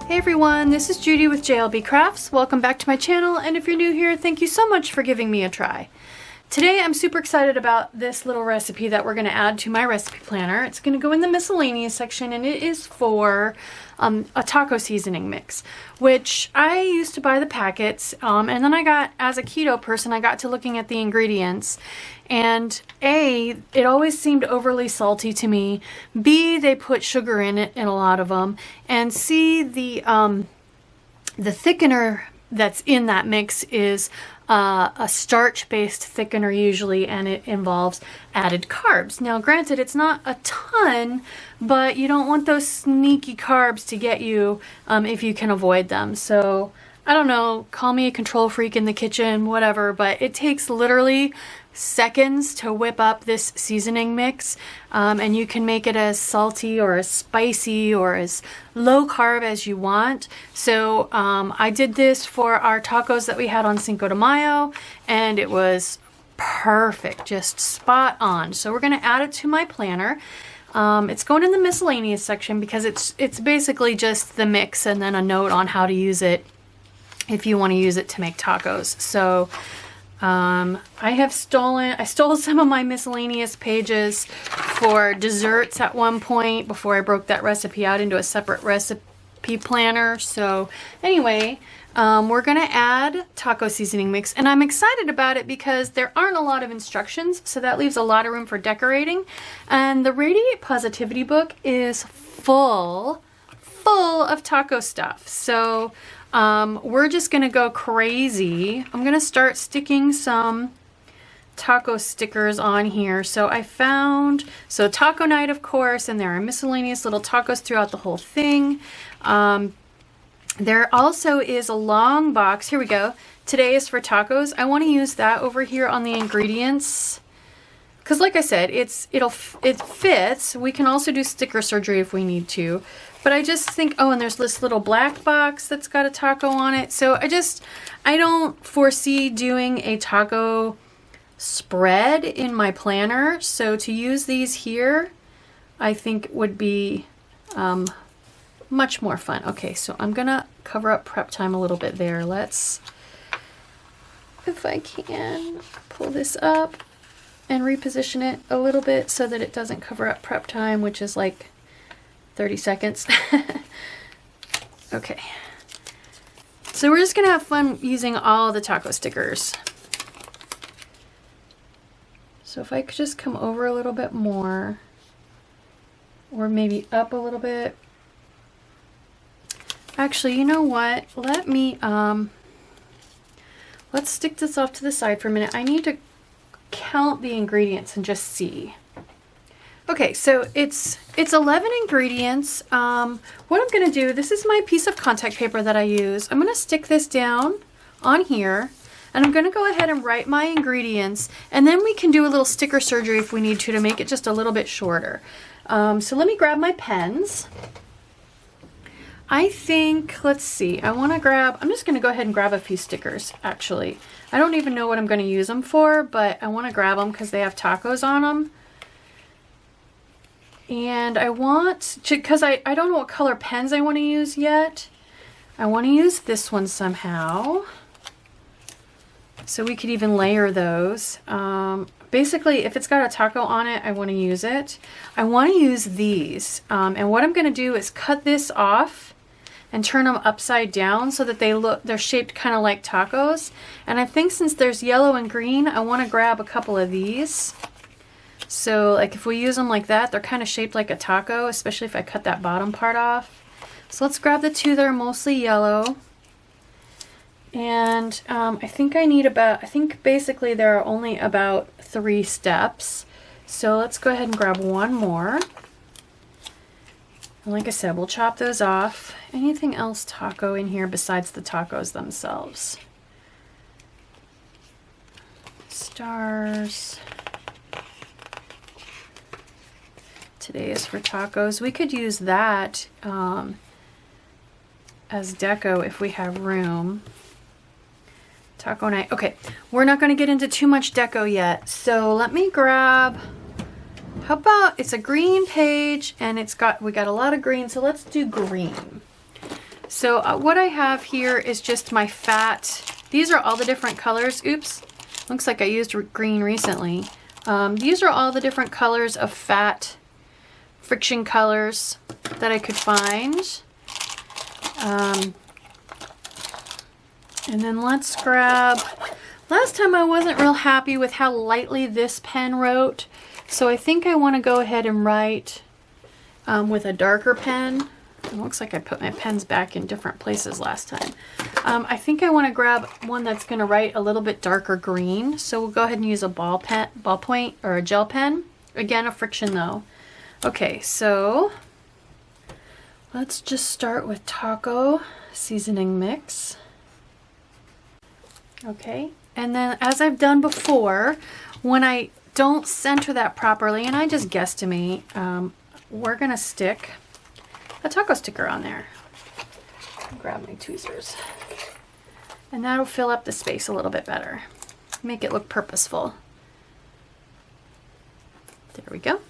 Hey everyone, this is Judi with JLBCrafts. Welcome back to my channel, and if you're new here, thank you so much for giving me a try. Today I'm super excited about this little recipe that we're going to add to my recipe planner. It's going to go in the miscellaneous section, and it is for a taco seasoning mix, which I used to buy the packets, and then I got, as a keto person, I got to looking at the ingredients, and A, it always seemed overly salty to me, B, they put sugar in it in a lot of them, and C, the thickener that's in that mix is a starch-based thickener usually, and it involves added carbs. Now granted, it's not a ton, but you don't want those sneaky carbs to get you if you can avoid them. So I don't know, call me a control freak in the kitchen, whatever, but it takes literally seconds to whip up this seasoning mix, and you can make it as salty or as spicy or as low carb as you want. So I did this for our tacos that we had on Cinco de Mayo, and it was perfect, just spot on. So we're going to add it to my planner. It's going in the miscellaneous section because it's basically just the mix and then a note on how to use it if you want to use it to make tacos. So I stole some of my miscellaneous pages for desserts at one point before I broke that recipe out into a separate recipe planner. So anyway, we're gonna add taco seasoning mix, and I'm excited about it because there aren't a lot of instructions, so that leaves a lot of room for decorating. And the Radiate Positivity book is full of taco stuff. So we're just gonna go crazy. I'm gonna start sticking some taco stickers on here. So I found, taco night, of course, and there are miscellaneous little tacos throughout the whole thing. There also is a long box. Here we go. Today is for tacos. I want to use that over here on the ingredients, because like I said, it fits. We can also do sticker surgery if we need to. But I just think, oh, and there's this little black box that's got a taco on it. So I don't foresee doing a taco spread in my planner. So to use these here, I think would be much more fun. Okay, so I'm gonna cover up prep time a little bit there. Let's, if I can, pull this up and reposition it a little bit so that it doesn't cover up prep time, which is like 30 seconds. Okay. So we're just gonna have fun using all the taco stickers. So if I could just come over a little bit more, or maybe up a little bit. Actually, you know what? Let me, let's stick this off to the side for a minute. I need to count the ingredients and just see. Okay, so it's 11 ingredients. What I'm gonna do, this is my piece of contact paper that I use. I'm gonna stick this down on here, and I'm gonna go ahead and write my ingredients, and then we can do a little sticker surgery if we need to make it just a little bit shorter. So let me grab my pens. I think, let's see, I'm just gonna go ahead and grab a few stickers, actually. I don't even know what I'm gonna use them for, but I wanna grab them because they have tacos on them. And I want to, because I don't know what color pens I want to use yet. I want to use this one somehow. So we could even layer those. Basically, if it's got a taco on it, I want to use it. I want to use these. And what I'm going to do is cut this off and turn them upside down so that they're shaped kind of like tacos. And I think since there's yellow and green, I want to grab a couple of these. So like if we use them like that, they're kind of shaped like a taco, especially if I cut that bottom part off. So let's grab the two that are mostly yellow. And I think basically there are only about 3 steps. So let's go ahead and grab one more. And like I said, we'll chop those off. Anything else taco in here besides the tacos themselves? Stars. Today is for tacos. We could use that as deco if we have room. Taco night. Okay, we're not going to get into too much deco yet. So let me grab, how about, it's a green page and we got a lot of green, so let's do green. So what I have here is just my fat. These are all the different colors. Oops, looks like I used green recently. These are all the different colors of fat friction colors that I could find. And then let's grab, last time I wasn't real happy with how lightly this pen wrote, so I think I want to go ahead and write with a darker pen. It looks like I put my pens back in different places last time. I think I want to grab one that's going to write a little bit darker green, so we'll go ahead and use a ballpoint or a gel pen. Again, a Frixion though. Okay, so let's just start with taco seasoning mix. Okay, and then as I've done before, when I don't center that properly and I just guesstimate, we're gonna stick a taco sticker on there. Grab my tweezers. And that'll fill up the space a little bit better. Make it look purposeful. There we go.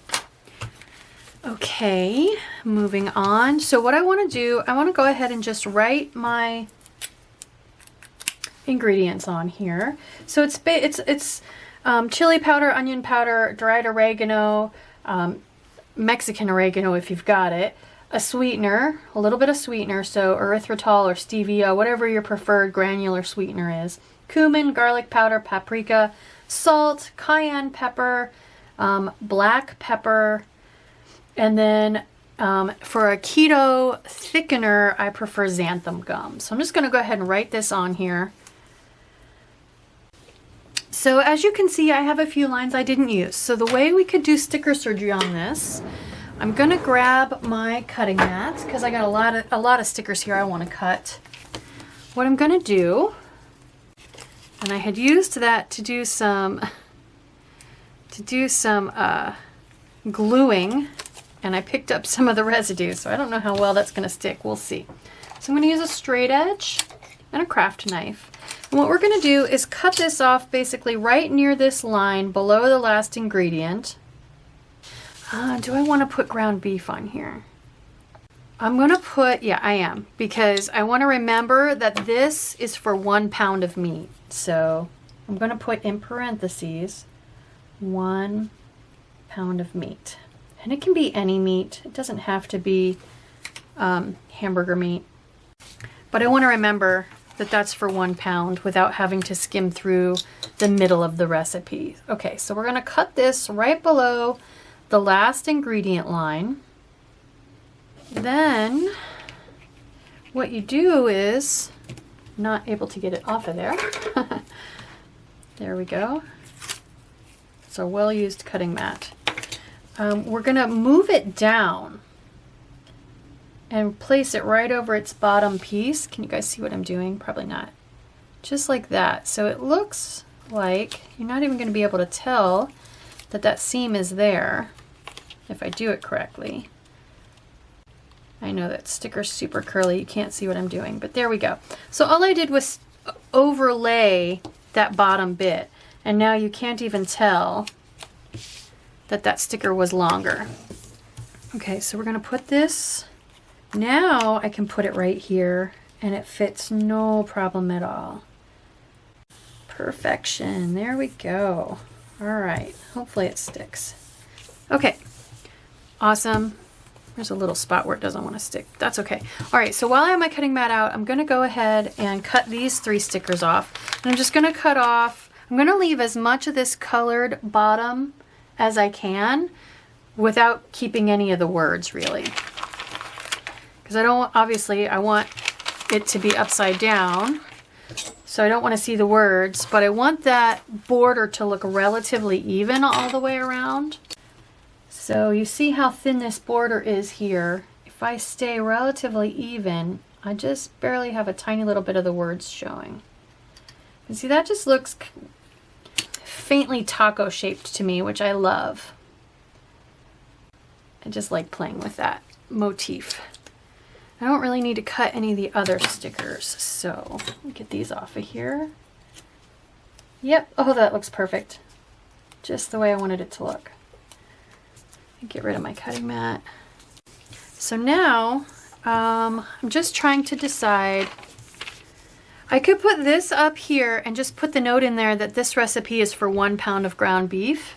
Okay, moving on. So what I want to do, I want to go ahead and just write my ingredients on here. So it's chili powder, onion powder, dried oregano, Mexican oregano if you've got it, a sweetener, a little bit of sweetener, so erythritol or stevia, whatever your preferred granular sweetener is, cumin, garlic powder, paprika, salt, cayenne pepper, black pepper, and then for a keto thickener, I prefer xanthan gum. So I'm just going to go ahead and write this on here. So as you can see, I have a few lines I didn't use. So the way we could do sticker surgery on this, I'm going to grab my cutting mat because I got a lot of stickers here I want to cut. What I'm going to do, and I had used that to do some gluing, and I picked up some of the residue, so I don't know how well that's going to stick. We'll see. So I'm going to use a straight edge and a craft knife. And what we're going to do is cut this off basically right near this line below the last ingredient. Do I want to put ground beef on here? I'm going to put, yeah, I am, because I want to remember that this is for 1 pound of meat. So I'm going to put in parentheses 1 pound of meat. And it can be any meat. It doesn't have to be hamburger meat. But I want to remember that that's for 1 pound without having to skim through the middle of the recipe. Okay, so we're going to cut this right below the last ingredient line. Then what you do is, not able to get it off of there. There we go. It's a well-used cutting mat. We're going to move it down and place it right over its bottom piece. Can you guys see what I'm doing? Probably not. Just like that. So it looks like you're not even going to be able to tell that that seam is there if I do it correctly. I know that sticker's super curly. You can't see what I'm doing, but there we go. So all I did was overlay that bottom bit, and now you can't even tell that that sticker was longer. Okay, so we're going to put this. Now I can put it right here and it fits no problem at all. Perfection. There we go. All right. Hopefully it sticks. Okay. Awesome. There's a little spot where it doesn't want to stick. That's okay. All right. So while I have my cutting mat out, I'm going to go ahead and cut these 3 stickers off. And I'm just going to cut off, I'm going to leave as much of this colored bottom as I can without keeping any of the words really. Because I don't, obviously I want it to be upside down, so I don't want to see the words, but I want that border to look relatively even all the way around. So you see how thin this border is here. If I stay relatively even, I just barely have a tiny little bit of the words showing. And see, that just looks faintly taco shaped to me, which I love. I just like playing with that motif. I don't really need to cut any of the other stickers, so let me get these off of here. Yep, oh, that looks perfect. Just the way I wanted it to look. Get rid of my cutting mat. So now I'm just trying to decide. I could put this up here and just put the note in there that this recipe is for 1 pound of ground beef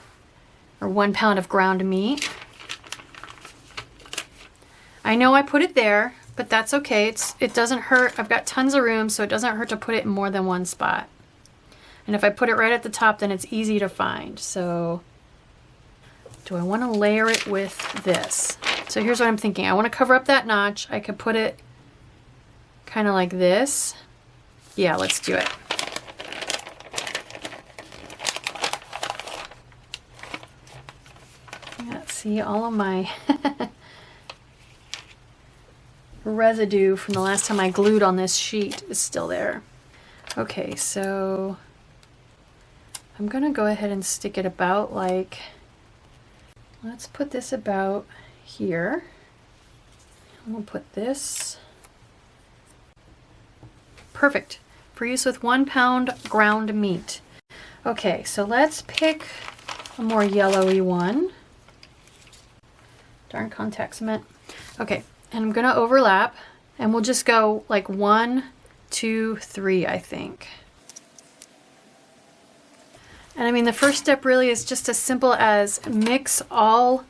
or 1 pound of ground meat. I know I put it there, but that's okay. It doesn't hurt. I've got tons of room, so it doesn't hurt to put it in more than one spot. And if I put it right at the top, then it's easy to find. So do I want to layer it with this? So here's what I'm thinking. I want to cover up that notch. I could put it kind of like this. Yeah, let's do it. Yeah, see, all of my residue from the last time I glued on this sheet is still there. Okay, so I'm gonna go ahead and stick it about like, let's put this about here. I'm gonna put this. Perfect. For use with 1 pound ground meat. Okay, so let's pick a more yellowy one. Darn contact cement. Okay, and I'm gonna overlap and we'll just go like 1, 2, 3, I think. And I mean, the first step really is just as simple as mix all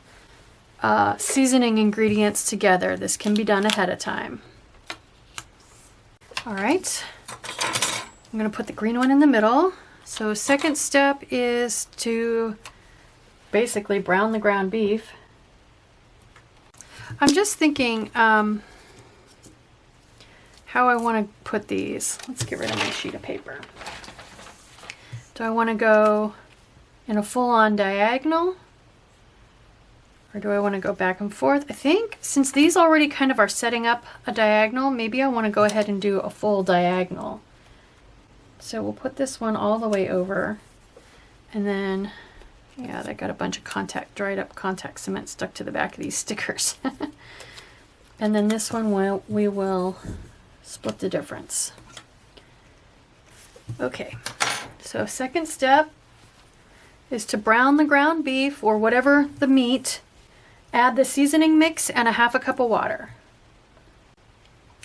seasoning ingredients together. This can be done ahead of time. All right. I'm going to put the green one in the middle. So second step is to basically brown the ground beef. I'm just thinking how I want to put these. Let's get rid of my sheet of paper. Do I want to go in a full-on diagonal? Or do I want to go back and forth? I think since these already kind of are setting up a diagonal, maybe I want to go ahead and do a full diagonal. So we'll put this one all the way over, and then, yeah, that got a bunch of dried up contact cement stuck to the back of these stickers. And then this one we will split the difference. Okay, so second step is to brown the ground beef or whatever the meat, add the seasoning mix and a 1/2 cup of water.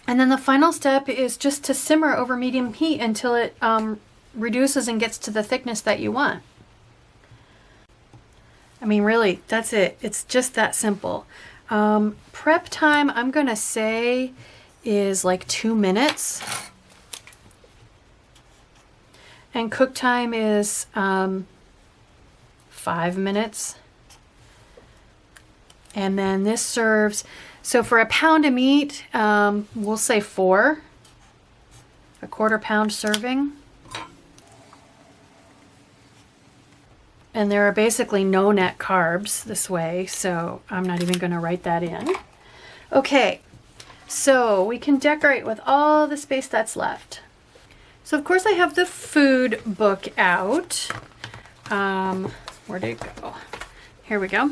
And then the final step is just to simmer over medium heat until it reduces and gets to the thickness that you want. I mean, really, that's it. It's just that simple. Prep time, I'm gonna say, is like 2 minutes. And cook time is 5 minutes. And then this serves, so for a pound of meat, we'll say 4, a 1/4 pound serving. And there are basically no net carbs this way, so I'm not even going to write that in. Okay, so we can decorate with all the space that's left. So of course I have the food book out. Where did it go? Here we go.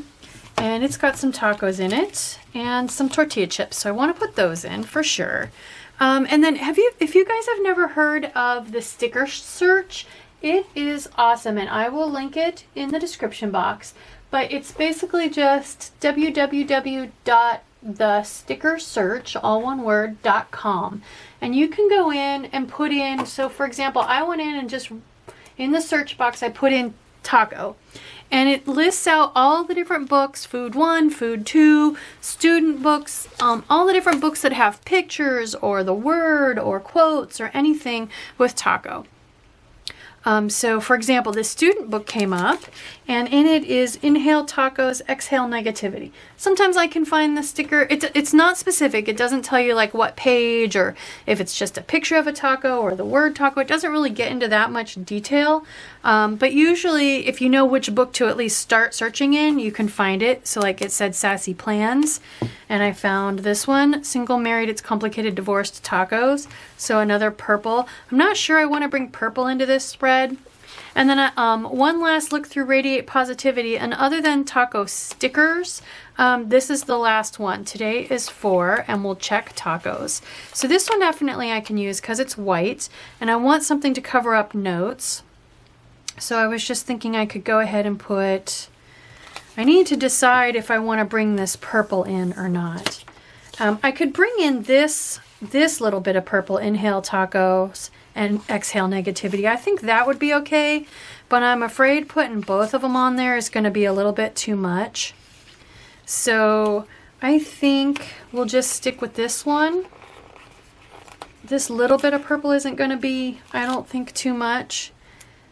And it's got some tacos in it and some tortilla chips. So I want to put those in for sure. And then if you guys have never heard of the sticker search, it is awesome. And I will link it in the description box. But it's basically just www.thestickersearch, all one word, .com. And you can go in and put in, so for example, I went in and just in the search box, I put in taco. And it lists out all the different books, Food 1, Food 2, student books, all the different books that have pictures or the word or quotes or anything with taco. So for example, this student book came up and in it is Inhale Tacos, Exhale Negativity. Sometimes I can find the sticker. It's not specific. It doesn't tell you like what page or if it's just a picture of a taco or the word taco. It doesn't really get into that much detail. But usually if you know which book to at least start searching in, you can find it. So like it said Sassy Plans and I found this one, Single Married It's Complicated Divorced Tacos. So another purple. I'm not sure I want to bring purple into this spread. And then one last look through Radiate Positivity, and other than taco stickers, this is the last one. Today is 4, and we'll check tacos. So this one definitely I can use because it's white, and I want something to cover up notes. So I was just thinking I could go ahead and put, I need to decide if I want to bring this purple in or not. I could bring in this little bit of purple, inhale tacos and exhale negativity. I think that would be okay, but I'm afraid putting both of them on there is going to be a little bit too much. So I think we'll just stick with this one. This little bit of purple isn't going to be, I don't think, too much.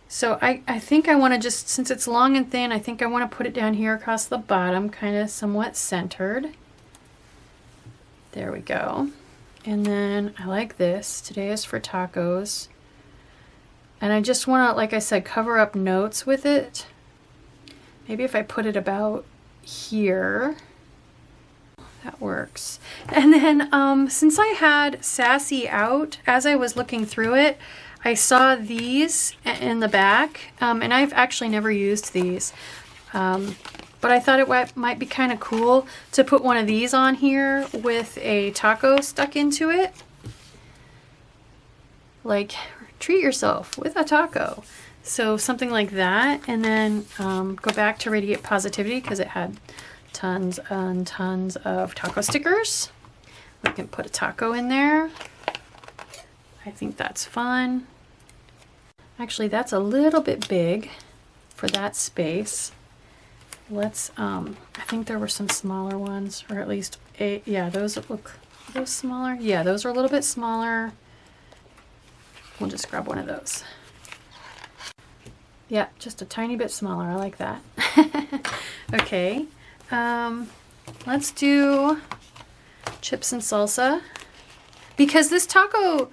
So I think I want to just, since it's long and thin, I think I want to put it down here across the bottom, kind of somewhat centered. There we go. And then I like this. Today is for tacos. And I just want to, like I said, cover up notes with it. Maybe if I put it about here, that works. And then since I had Sassy out, as I was looking through it, I saw these in the back, and I've actually never used these, but I thought it might be kind of cool to put one of these on here with a taco stuck into it. Like, treat yourself with a taco. So something like that, and then go back to Radiate Positivity because it had tons and tons of taco stickers. We can put a taco in there. I think that's fun. Actually, that's a little bit big for that space. Let's, I think there were some smaller ones, or at least yeah, those look, are those smaller? Yeah, those are a little bit smaller. We'll just grab one of those. Yeah, just a tiny bit smaller. I like that. Okay, let's do chips and salsa. Because this taco,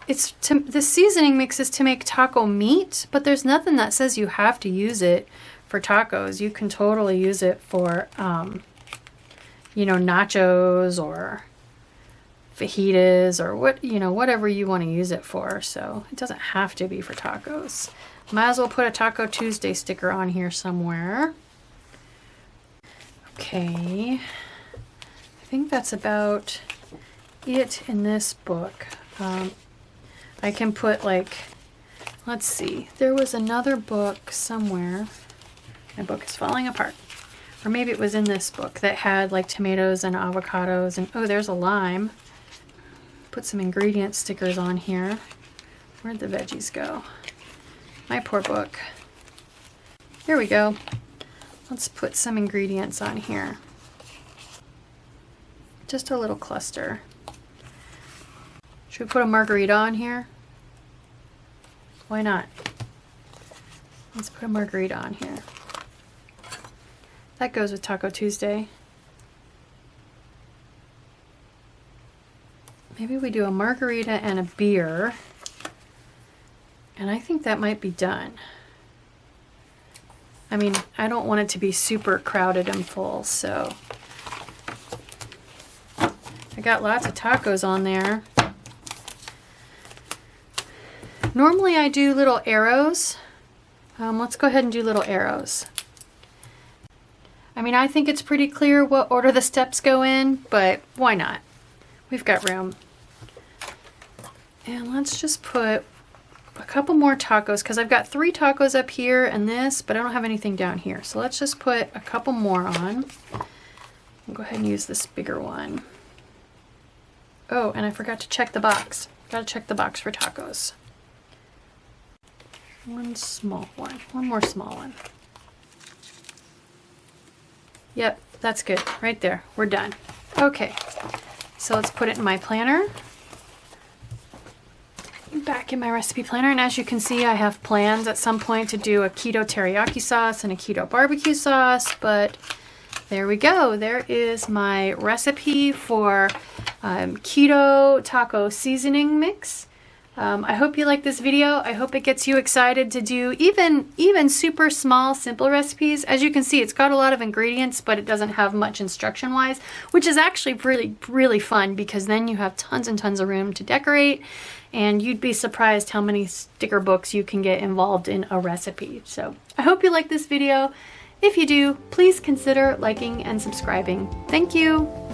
the seasoning mix is to make taco meat, but there's nothing that says you have to use it for tacos. You can totally use it for, you know, nachos or fajitas or whatever you want to use it for. So it doesn't have to be for tacos. Might as well put a Taco Tuesday sticker on here somewhere. Okay, I think that's about it in this book. I can put, like, let's see, there was another book somewhere. My book is falling apart. Or maybe it was in this book that had like tomatoes and avocados and, oh, there's a lime. Put some ingredient stickers on here. Where'd the veggies go? My poor book. Here we go. Let's put some ingredients on here. Just a little cluster. Should we put a margarita on here? Why not? Let's put a margarita on here. That goes with Taco Tuesday. Maybe we do a margarita and a beer. And I think that might be done. I mean, I don't want it to be super crowded and full, so. I got lots of tacos on there. Normally I do little arrows. Let's go ahead and do little arrows. I mean, I think it's pretty clear what order the steps go in, but why not? We've got room. And let's just put a couple more tacos, because I've got 3 tacos up here and this, but I don't have anything down here. So let's just put a couple more on. I'll go ahead and use this bigger one. Oh, and I forgot to check the box. Gotta check the box for tacos. One small one. One more small one. Yep, that's good. Right there. We're done. Okay, so let's put it in my planner. Back in my recipe planner, and as you can see, I have plans at some point to do a keto teriyaki sauce and a keto barbecue sauce, but there we go. There is my recipe for Keto Taco Seasoning mix. I hope you like this video. I hope it gets you excited to do even super small, simple recipes. As you can see, it's got a lot of ingredients, but it doesn't have much instruction-wise, which is actually really, really fun, because then you have tons and tons of room to decorate, and you'd be surprised how many sticker books you can get involved in a recipe. So I hope you like this video. If you do, please consider liking and subscribing. Thank you.